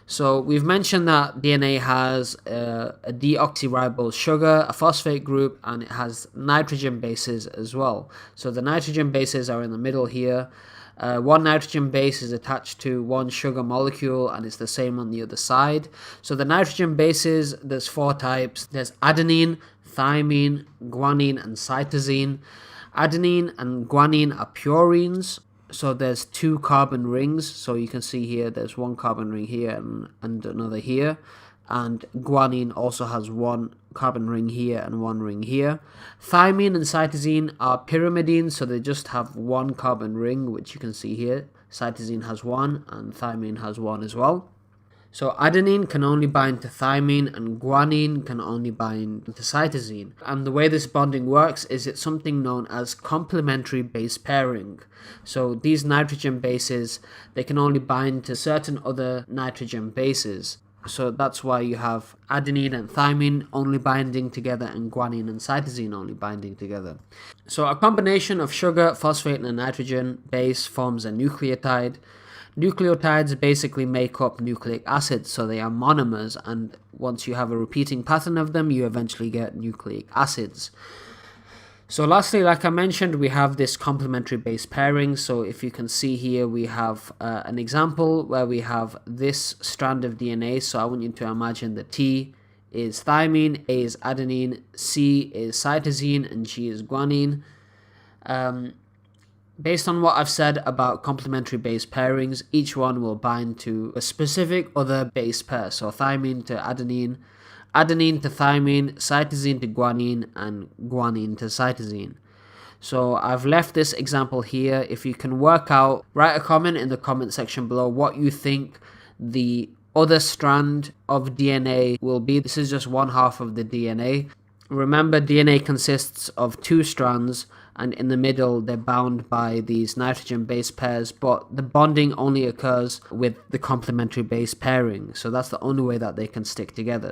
So we've mentioned that DNA has a deoxyribose sugar, a phosphate group, and it has nitrogen bases as well. So the nitrogen bases are in the middle here. One nitrogen base is attached to one sugar molecule, and it's the same on the other side. So the nitrogen bases, there's 4 types. There's adenine, thymine, guanine, and cytosine. Adenine and guanine are purines. So there's 2 carbon rings. So you can see here there's 1 carbon ring here and another here. And guanine also has 1 carbon ring here and 1 ring here. Thymine and cytosine are pyrimidines, so they just have 1 carbon ring, which you can see here. Cytosine has 1 and thymine has 1 as well. So adenine can only bind to thymine and guanine can only bind to cytosine. And the way this bonding works is it's something known as complementary base pairing. So these nitrogen bases, they can only bind to certain other nitrogen bases. So that's why you have adenine and thymine only binding together and guanine and cytosine only binding together. So a combination of sugar, phosphate, and nitrogen base forms a nucleotide. Nucleotides basically make up nucleic acids, so they are monomers, and once you have a repeating pattern of them, you eventually get nucleic acids. So lastly, like I mentioned, we have this complementary base pairing. So if you can see here, we have an example where we have this strand of DNA. So I want you to imagine that T is thymine, A is adenine, C is cytosine, and G is guanine. Based on what I've said about complementary base pairings, each one will bind to a specific other base pair. So thymine to adenine, adenine to thymine, cytosine to guanine, and guanine to cytosine. So I've left this example here. If you can work out, write a comment in the comment section below what you think the other strand of DNA will be. This is just 1/2 of the DNA. Remember, DNA consists of 2 strands, and in the middle they're bound by these nitrogen base pairs, but the bonding only occurs with the complementary base pairing. So that's the only way that they can stick together.